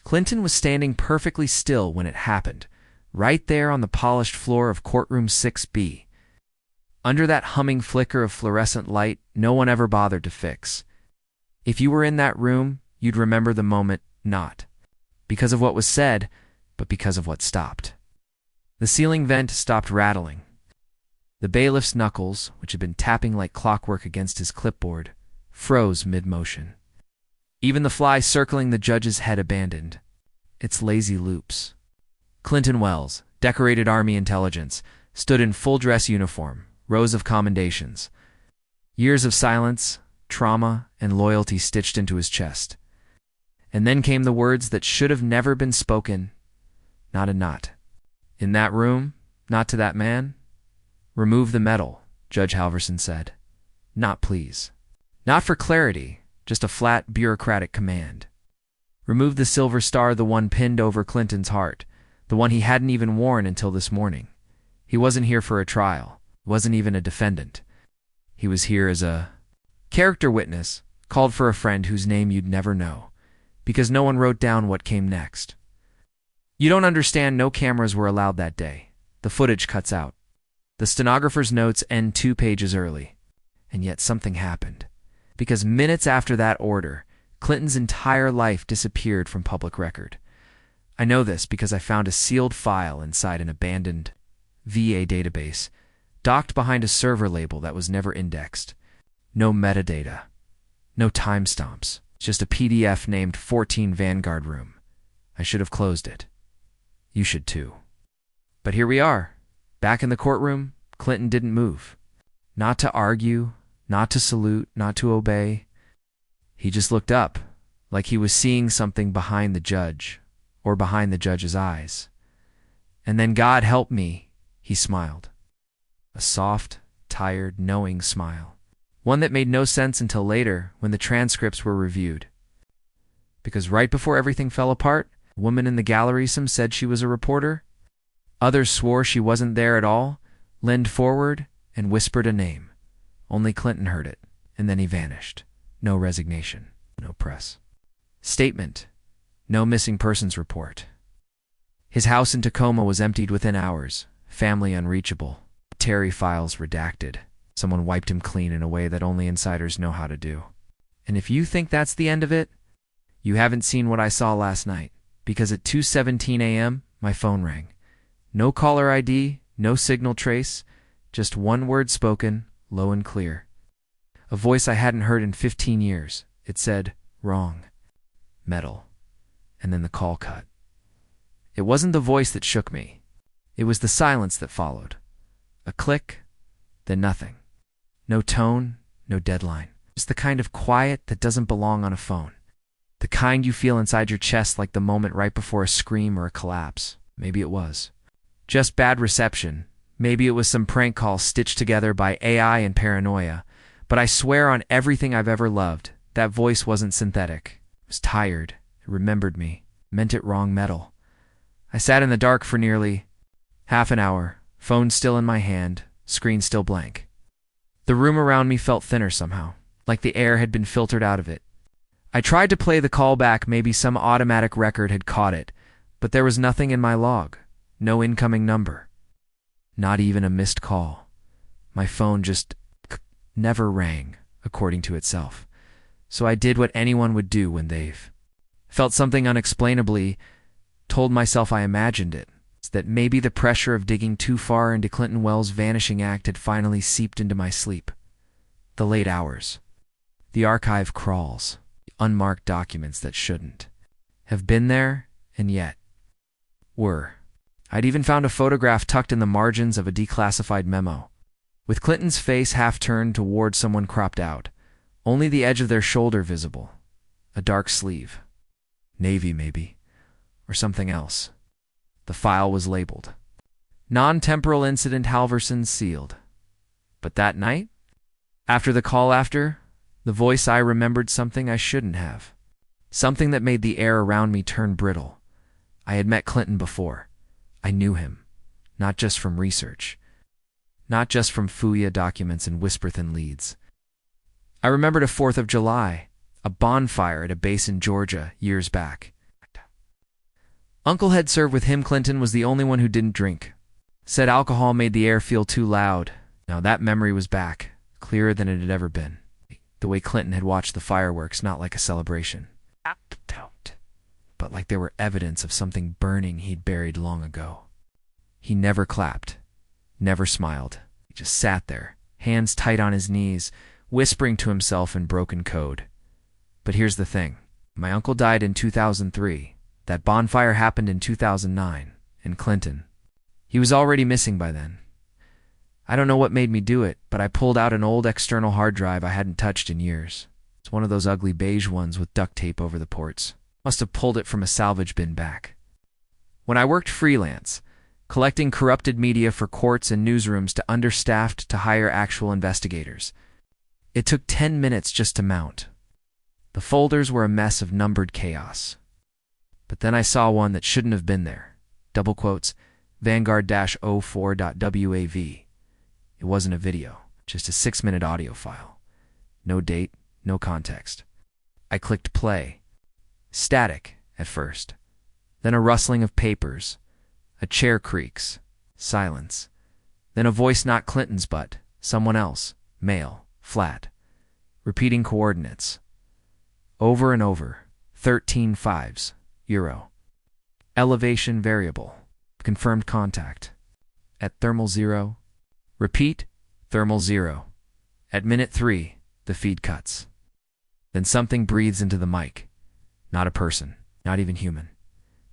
Clinton was standing perfectly still when it happened, right there on the polished floor of courtroom 6B. Under that humming flicker of fluorescent light no one ever bothered to fix. If you were in that room, you'd remember the moment, not because of what was said, but because of what stopped. The ceiling vent stopped rattling. The bailiff's knuckles, which had been tapping like clockwork against his clipboard, froze mid-motion. Even the fly circling the judge's head abandoned its lazy loops. Clinton Wells, decorated Army intelligence, stood in full-dress uniform, rows of commendations. Years of silence, trauma, and loyalty stitched into his chest. And then came the words that should have never been spoken. Not a knot. In that room, not to that man. Remove the medal, Judge Halverson said. Not please. Not for clarity, just a flat bureaucratic command. Remove the silver star, the one pinned over Clinton's heart, the one he hadn't even worn until this morning. He wasn't here for a trial, wasn't even a defendant. He was here as a character witness, called for a friend whose name you'd never know, because no one wrote down what came next. You don't understand, no cameras were allowed that day. The footage cuts out. The stenographer's notes end 2 pages early. And yet something happened. Because minutes after that order, Clinton's entire life disappeared from public record. I know this because I found a sealed file inside an abandoned VA database, docked behind a server label that was never indexed. No metadata. No timestamps. Just a PDF named 14 Vanguard Room. I should have closed it. You should too. But here we are. Back in the courtroom, Clinton didn't move. Not to argue, not to salute, not to obey. He just looked up, like he was seeing something behind the judge, or behind the judge's eyes. And then, God help me, he smiled. A soft, tired, knowing smile. One that made no sense until later, when the transcripts were reviewed. Because right before everything fell apart, a woman in the gallery said she was a reporter. Others swore she wasn't there at all, leaned forward, and whispered a name. Only Clinton heard it, and then he vanished. No resignation, no press. Statement. No missing persons report. His house in Tacoma was emptied within hours, family unreachable, Terry files redacted. Someone wiped him clean in a way that only insiders know how to do. And if you think that's the end of it, you haven't seen what I saw last night, because at 2:17 a.m., my phone rang. No caller ID, no signal trace, just one word spoken, low and clear. A voice I hadn't heard in 15 years. It said, wrong. Metal. And then the call cut. It wasn't the voice that shook me. It was the silence that followed. A click, then nothing. No tone, no deadline. Just the kind of quiet that doesn't belong on a phone. The kind you feel inside your chest like the moment right before a scream or a collapse. Maybe it was. Just bad reception. Maybe it was some prank call stitched together by AI and paranoia. But I swear on everything I've ever loved, that voice wasn't synthetic. It was tired. It remembered me. Meant it wrong metal. I sat in the dark for nearly half an hour, phone still in my hand, screen still blank. The room around me felt thinner somehow, like the air had been filtered out of it. I tried to play the call back, maybe some automatic record had caught it, but there was nothing in my log. No incoming number. Not even a missed call. My phone just never rang, according to itself. So I did what anyone would do when they've felt something unexplainably, told myself I imagined it, that maybe the pressure of digging too far into Clinton Wells' vanishing act had finally seeped into my sleep. The late hours. The archive crawls. The unmarked documents that shouldn't have been there, and yet were. I'd even found a photograph tucked in the margins of a declassified memo, with Clinton's face half turned toward someone cropped out, only the edge of their shoulder visible. A dark sleeve. Navy, maybe. Or something else. The file was labeled. Non-temporal incident, Halverson sealed. But that night? After the call the voice I remembered something I shouldn't have. Something that made the air around me turn brittle. I had met Clinton before. I knew him. Not just from research. Not just from FOIA documents and whisper-thin leads. I remembered a 4th of July, a bonfire at a base in Georgia years back. Uncle had served with him. Clinton was the only one who didn't drink. Said alcohol made the air feel too loud. Now that memory was back, clearer than it had ever been. The way Clinton had watched the fireworks, not like a celebration, but like they were evidence of something burning he'd buried long ago. He never clapped, never smiled. He just sat there, hands tight on his knees, whispering to himself in broken code. But here's the thing. My uncle died in 2003. That bonfire happened in 2009, in Clinton. He was already missing by then. I don't know what made me do it, but I pulled out an old external hard drive I hadn't touched in years. It's one of those ugly beige ones with duct tape over the ports. Must have pulled it from a salvage bin back. When I worked freelance, collecting corrupted media for courts and newsrooms to understaffed to hire actual investigators, it took 10 minutes just to mount. The folders were a mess of numbered chaos. But then I saw one that shouldn't have been there. Double quotes, Vanguard-04.wav. It wasn't a video, just a 6-minute audio file. No date, no context. I clicked play. Static, at first. Then a rustling of papers. A chair creaks. Silence. Then a voice not Clinton's but someone else. Male. Flat. Repeating coordinates. Over and over. 13 fives. Euro. Elevation variable. Confirmed contact. At thermal 0. Repeat, thermal 0. At minute 3, the feed cuts. Then something breathes into the mic. Not a person, not even human.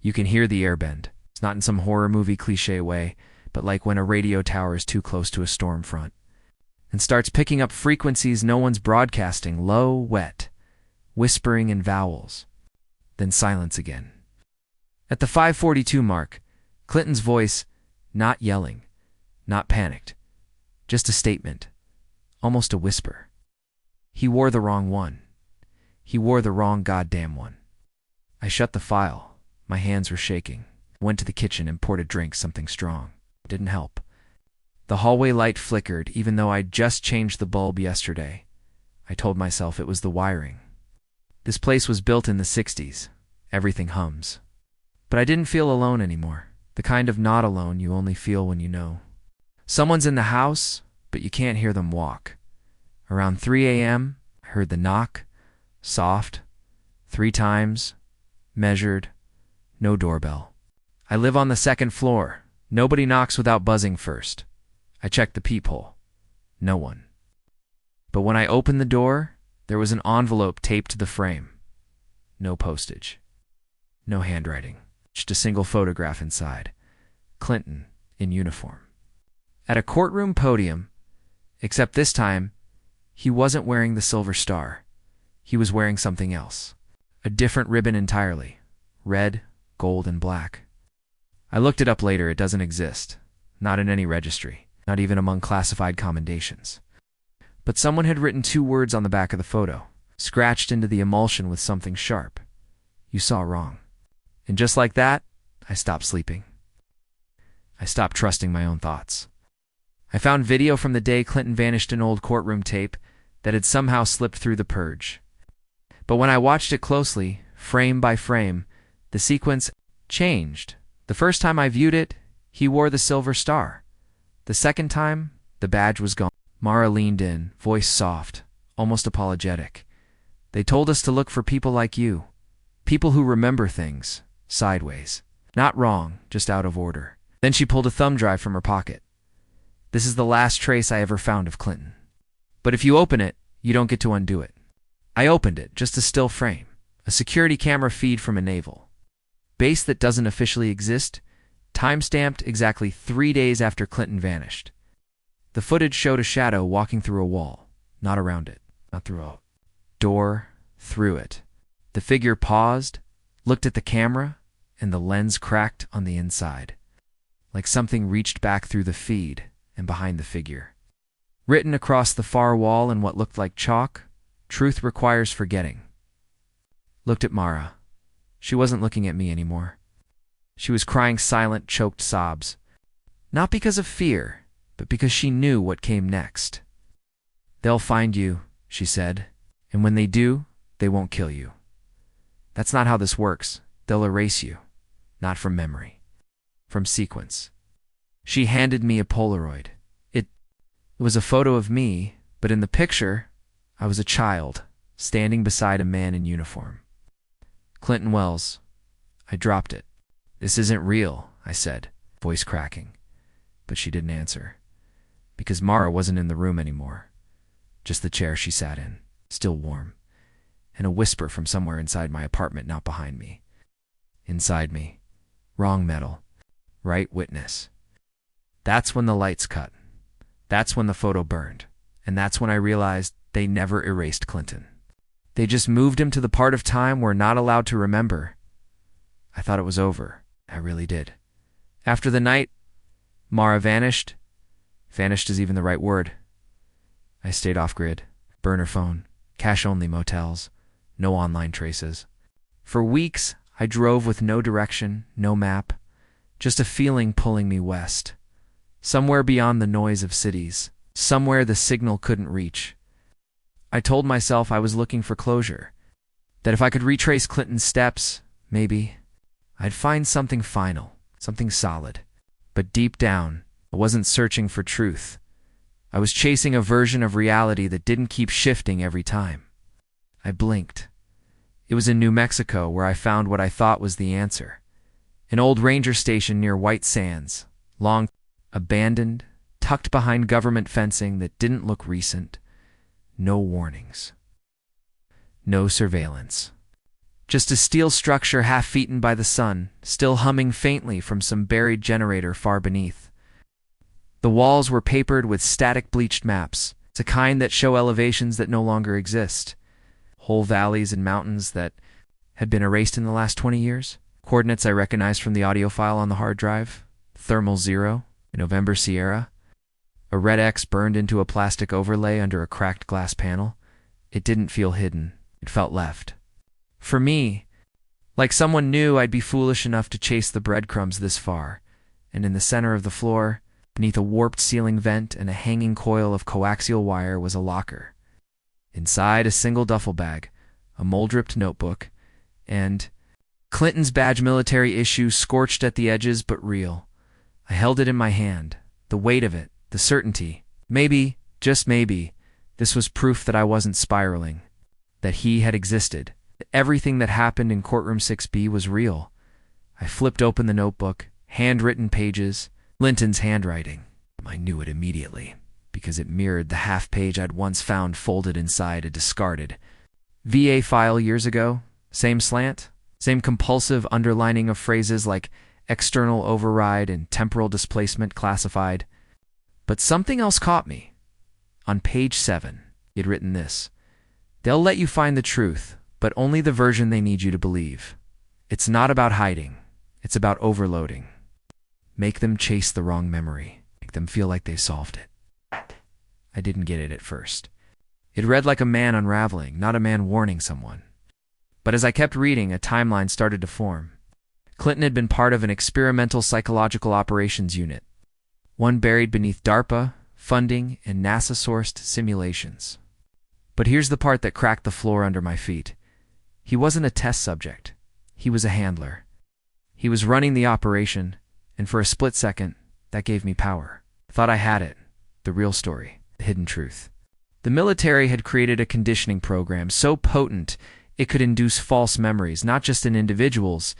You can hear the air bend. It's not in some horror movie cliche way, but like when a radio tower is too close to a storm front. And starts picking up frequencies no one's broadcasting, low, wet, whispering in vowels. Then silence again. At the 5:42 mark, Clinton's voice, not yelling, not panicked, just a statement, almost a whisper. He wore the wrong one. He wore the wrong goddamn one. I shut the file. My hands were shaking. Went to the kitchen and poured a drink, something strong. Didn't help. The hallway light flickered, even though I'd just changed the bulb yesterday. I told myself it was the wiring. This place was built in the 60s. Everything hums. But I didn't feel alone anymore. The kind of not alone you only feel when you know. Someone's in the house, but you can't hear them walk. Around 3 a.m., I heard the knock, soft, 3 times, measured, no doorbell. I live on the 2nd floor. Nobody knocks without buzzing first. I checked the peephole. No one. But when I opened the door, there was an envelope taped to the frame. No postage. No handwriting. Just a single photograph inside. Clinton, in uniform. At a courtroom podium, except this time, he wasn't wearing the silver star. He was wearing something else. A different ribbon entirely. Red, gold, and black. I looked it up later. It doesn't exist. Not in any registry. Not even among classified commendations. But someone had written 2 words on the back of the photo, scratched into the emulsion with something sharp. You saw wrong. And just like that, I stopped sleeping. I stopped trusting my own thoughts. I found video from the day Clinton vanished, an old courtroom tape that had somehow slipped through the purge. But when I watched it closely, frame by frame, the sequence changed. The first time I viewed it, he wore the silver star. The second time, the badge was gone. Mara leaned in, voice soft, almost apologetic. They told us to look for people like you. People who remember things, sideways. Not wrong, just out of order. Then she pulled a thumb drive from her pocket. This is the last trace I ever found of Clinton. But if you open it, you don't get to undo it. I opened it, just a still frame. A security camera feed from a naval base that doesn't officially exist, time-stamped exactly 3 days after Clinton vanished. The footage showed a shadow walking through a wall, not around it, not through a door, through it. The figure paused, looked at the camera, and the lens cracked on the inside, like something reached back through the feed and behind the figure. Written across the far wall in what looked like chalk, "Truth requires forgetting." Looked at Mara. She wasn't looking at me anymore. She was crying silent, choked sobs. Not because of fear, but because she knew what came next. "They'll find you," she said, "and when they do, they won't kill you. That's not how this works. They'll erase you. not from memory, from sequence. She handed me a Polaroid. It was a photo of me, but in the picture, I was a child, standing beside a man in uniform. Clinton Wells. I dropped it. "This isn't real," I said, voice cracking. But she didn't answer, because Mara wasn't in the room anymore. Just the chair she sat in, still warm, and a whisper from somewhere inside my apartment, not behind me. Inside me. Wrong metal. Right witness. That's when the lights cut. That's when the photo burned. And that's when I realized they never erased Clinton. They just moved him to the part of time we're not allowed to remember. I thought it was over. I really did. After the night, Mara vanished. Vanished is even the right word. I stayed off-grid. Burner phone. Cash-only motels. No online traces. For weeks, I drove with no direction, no map. Just a feeling pulling me west. Somewhere beyond the noise of cities. Somewhere the signal couldn't reach. I told myself I was looking for closure. That if I could retrace Clinton's steps, maybe, I'd find something final, something solid. But deep down, I wasn't searching for truth. I was chasing a version of reality that didn't keep shifting every time. I blinked. It was in New Mexico where I found what I thought was the answer. An old ranger station near White Sands, long, abandoned, tucked behind government fencing that didn't look recent. No warnings. No surveillance. Just a steel structure half-eaten by the sun, still humming faintly from some buried generator far beneath. The walls were papered with static bleached maps, the kind that show elevations that no longer exist. Whole valleys and mountains that had been erased in the last 20 years. Coordinates I recognized from the audio file on the hard drive. Thermal 0, November Sierra. A red X burned into a plastic overlay under a cracked glass panel. It didn't feel hidden. It felt left. For me, like someone knew I'd be foolish enough to chase the breadcrumbs this far, and in the center of the floor, beneath a warped ceiling vent and a hanging coil of coaxial wire, was a locker. Inside, a single duffel bag, a mold-dripped notebook, and Clinton's badge military issue, scorched at the edges but real. I held it in my hand, the weight of it, the certainty. Maybe, just maybe, this was proof that I wasn't spiraling, that he had existed, that everything that happened in courtroom 6B was real. I flipped open the notebook, handwritten pages, Linton's handwriting. I knew it immediately, because it mirrored the half-page I'd once found folded inside a discarded VA file years ago. Same slant, same compulsive underlining of phrases like external override and temporal displacement classified. But something else caught me. On page 7, he had written this: "They'll let you find the truth, but only the version they need you to believe. It's not about hiding. It's about overloading. Make them chase the wrong memory. Make them feel like they've solved it." I didn't get it at first. It read like a man unraveling, not a man warning someone. But as I kept reading, a timeline started to form. Clinton had been part of an experimental psychological operations unit, one buried beneath DARPA, funding, and NASA-sourced simulations. But here's the part that cracked the floor under my feet. He wasn't a test subject. He was a handler. He was running the operation, and for a split second, that gave me power. I thought I had it, the real story, the hidden truth. The military had created a conditioning program so potent it could induce false memories, not just in individuals,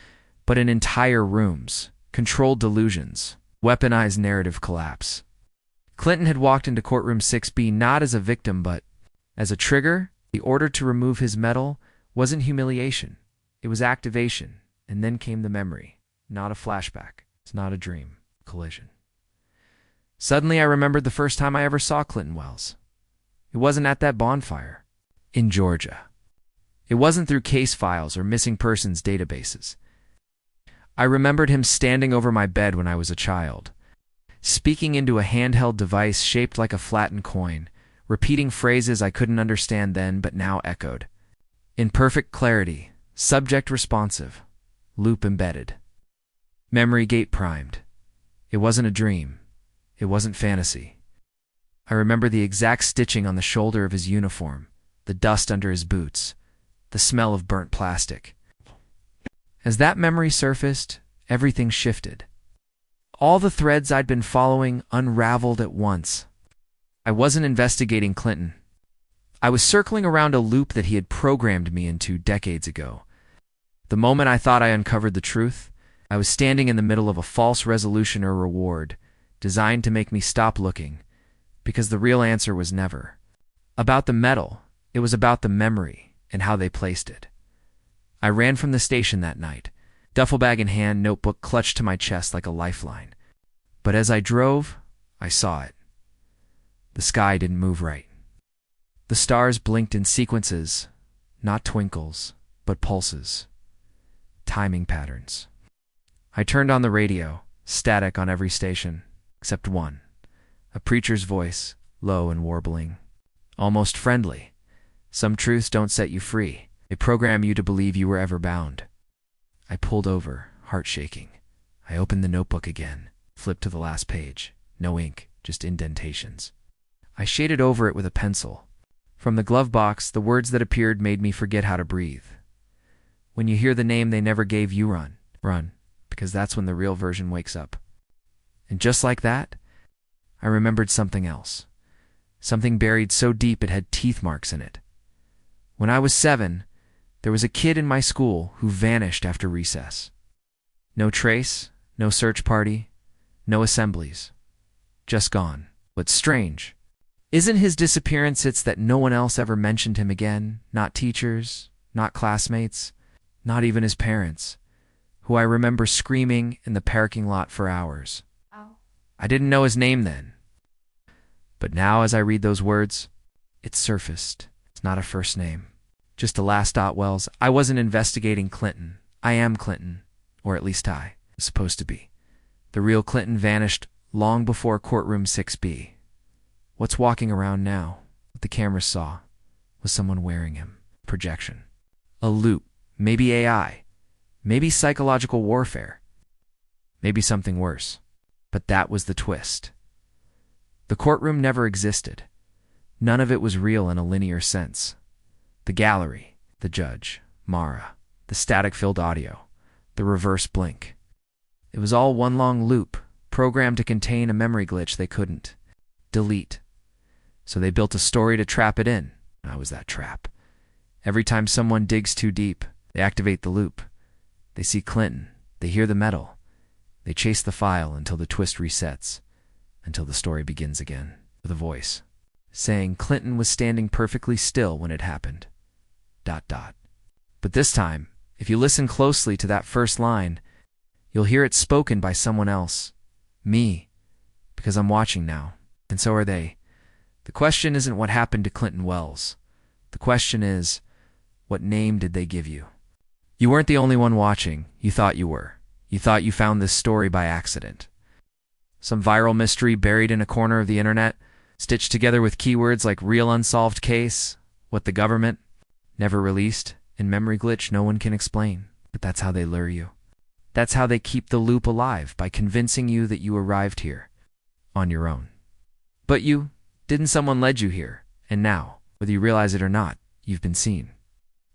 but in entire rooms, controlled delusions, weaponized narrative collapse. Clinton had walked into courtroom 6B not as a victim, but as a trigger. The order to remove his medal wasn't humiliation. It was activation, and then came the memory, not a flashback. It's not a dream. Collision. Suddenly I remembered the first time I ever saw Clinton Wells. It wasn't at that bonfire. In Georgia. It wasn't through case files or missing persons databases. I remembered him standing over my bed when I was a child, speaking into a handheld device shaped like a flattened coin, repeating phrases I couldn't understand then but now echoed. In perfect clarity, subject responsive, loop embedded. Memory gate primed. It wasn't a dream. It wasn't fantasy. I remember the exact stitching on the shoulder of his uniform, the dust under his boots, the smell of burnt plastic. As that memory surfaced, everything shifted. All the threads I'd been following unraveled at once. I wasn't investigating Clinton. I was circling around a loop that he had programmed me into decades ago. The moment I thought I uncovered the truth, I was standing in the middle of a false resolution or reward, designed to make me stop looking, because the real answer was never about the metal. It was about the memory and how they placed it. I ran from the station that night, duffel bag in hand, notebook clutched to my chest like a lifeline. But as I drove, I saw it. The sky didn't move right. The stars blinked in sequences, not twinkles, but pulses, timing patterns. I turned on the radio, static on every station, except one. A preacher's voice, low and warbling, almost friendly. Some truths don't set you free. They program you to believe you were ever bound. I pulled over, heart shaking. I opened the notebook again, flipped to the last page. No ink, just indentations. I shaded over it with a pencil. From the glove box, the words that appeared made me forget how to breathe. When you hear the name they never gave you, run. Run, because that's when the real version wakes up. And just like that, I remembered something else. Something buried so deep it had teeth marks in it. When I was 7, there was a kid in my school who vanished after recess. No trace, no search party, no assemblies. Just gone. What's strange isn't his disappearance, it's that no one else ever mentioned him again, not teachers, not classmates, not even his parents, who I remember screaming in the parking lot for hours. I didn't know his name then. But now as I read those words, it's surfaced. It's not a first name. Just a last dot. Wells. I wasn't investigating Clinton. I am Clinton, or at least I was supposed to be. The real Clinton vanished long before courtroom 6B. What's walking around now, what the cameras saw, was someone wearing him. Projection. A loop. Maybe AI. Maybe psychological warfare. Maybe something worse. But that was the twist. The courtroom never existed. None of it was real in a linear sense. The gallery, the judge, Mara, the static-filled audio, the reverse blink. It was all one long loop, programmed to contain a memory glitch they couldn't delete. So they built a story to trap it in. I was that trap. Every time someone digs too deep, they activate the loop. They see Clinton. They hear the metal. They chase the file until the twist resets, until the story begins again, with a voice saying Clinton was standing perfectly still when it happened. ... But this time, if you listen closely to that first line, you'll hear it spoken by someone else. Me. Because I'm watching now, and so are they. The question isn't what happened to Clinton Wells. The question is, what name did they give you? You weren't the only one watching. You thought you were. You thought you found this story by accident. Some viral mystery buried in a corner of the internet, stitched together with keywords like real unsolved case, what the government never released, and memory glitch no one can explain. But that's how they lure you. That's how they keep the loop alive, by convincing you that you arrived here on your own. But didn't someone lead you here? And now, whether you realize it or not, you've been seen.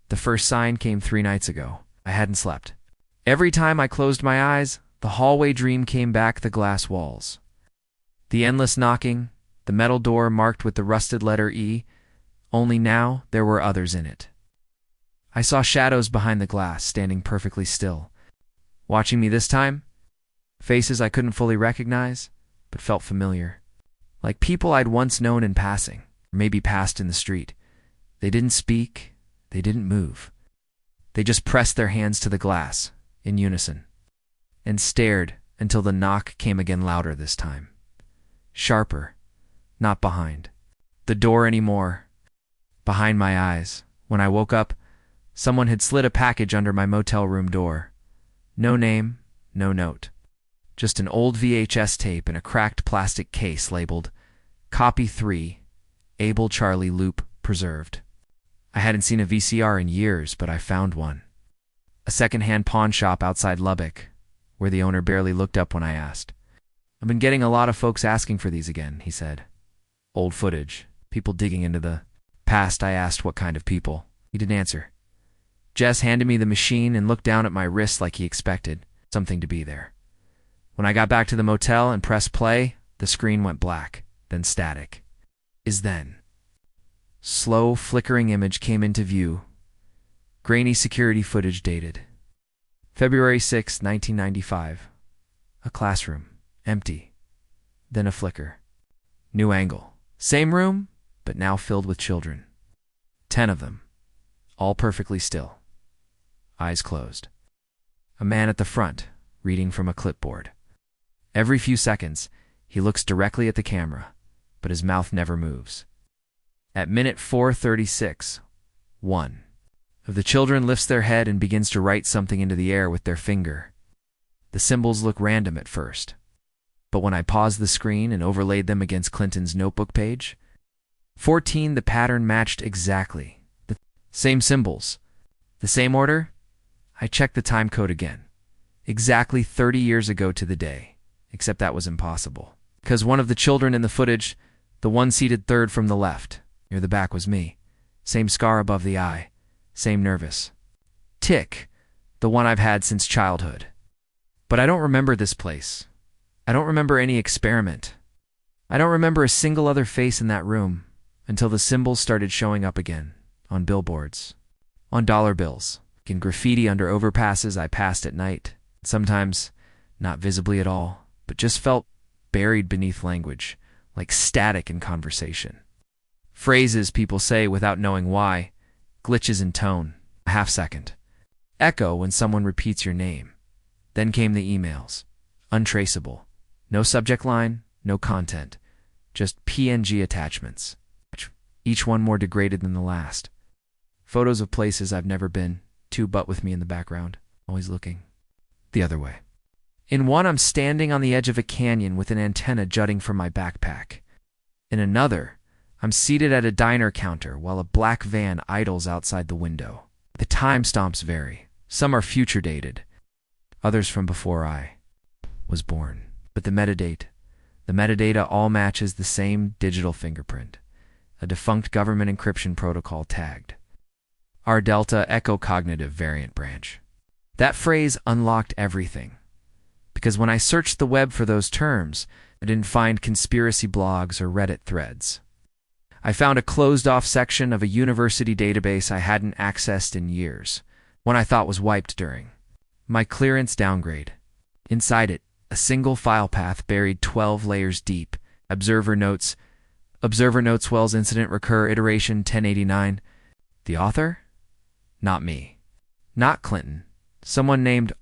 The first sign came 3 nights ago. I hadn't slept. Every time I closed my eyes, the hallway dream came back, the glass walls, the endless knocking, the metal door marked with the rusted letter E, only now there were others in it. I saw shadows behind the glass, standing perfectly still. Watching me this time, faces I couldn't fully recognize, but felt familiar. Like people I'd once known in passing, or maybe passed in the street. They didn't speak, they didn't move. They just pressed their hands to the glass, in unison, and stared until the knock came again, louder this time. Sharper, not behind the door anymore, behind my eyes. When I woke up, someone had slid a package under my motel room door. No name, no note. Just an old VHS tape in a cracked plastic case labeled Copy 3, Able Charlie Loop Preserved. I hadn't seen a VCR in years, but I found one. A second-hand pawn shop outside Lubbock, where the owner barely looked up when I asked. I've been getting a lot of folks asking for these again, he said. Old footage, people digging into the past. I asked what kind of people. He didn't answer. Jess handed me the machine and looked down at my wrist like he expected. It's something to be there. When I got back to the motel and pressed play, the screen went black, then static. Then. Slow, flickering image came into view. Grainy security footage dated. February 6, 1995. A classroom. Empty. Then a flicker. New angle. Same room, but now filled with children. 10 of them. All perfectly still. Eyes closed. A man at the front, reading from a clipboard. Every few seconds, he looks directly at the camera, but his mouth never moves. At minute 4:36, one of the children lifts their head and begins to write something into the air with their finger. The symbols look random at first, but when I paused the screen and overlaid them against Clinton's notebook page, 14, the pattern matched exactly. The same symbols, the same order. I checked the time code again. Exactly 30 years ago to the day, except that was impossible. Because one of the children in the footage, the one seated third from the left, near the back, was me. Same scar above the eye, same nervous tick, the one I've had since childhood. But I don't remember this place. I don't remember any experiment. I don't remember a single other face in that room until the symbols started showing up again, on billboards, on dollar bills, in graffiti under overpasses I passed at night, sometimes not visibly at all, but just felt buried beneath language, like static in conversation. Phrases people say without knowing why, glitches in tone, a half second. Echo when someone repeats your name. Then came the emails, untraceable. No subject line, no content, just PNG attachments, each one more degraded than the last. Photos of places I've never been, two but with me in the background, always looking the other way. In one, I'm standing on the edge of a canyon with an antenna jutting from my backpack. In another, I'm seated at a diner counter while a black van idles outside the window. The timestamps vary. Some are future dated, others from before I was born. But the metadata all matches the same digital fingerprint, a defunct government encryption protocol tagged R Delta Echo Cognitive Variant Branch. That phrase unlocked everything, because when I searched the web for those terms, I didn't find conspiracy blogs or Reddit threads. I found a closed-off section of a university database I hadn't accessed in years, one I thought was wiped during my clearance downgrade. Inside it, a single file path buried 12 layers deep. Observer notes Wells incident recur iteration 1089. The author? Not me. Not Clinton. Someone named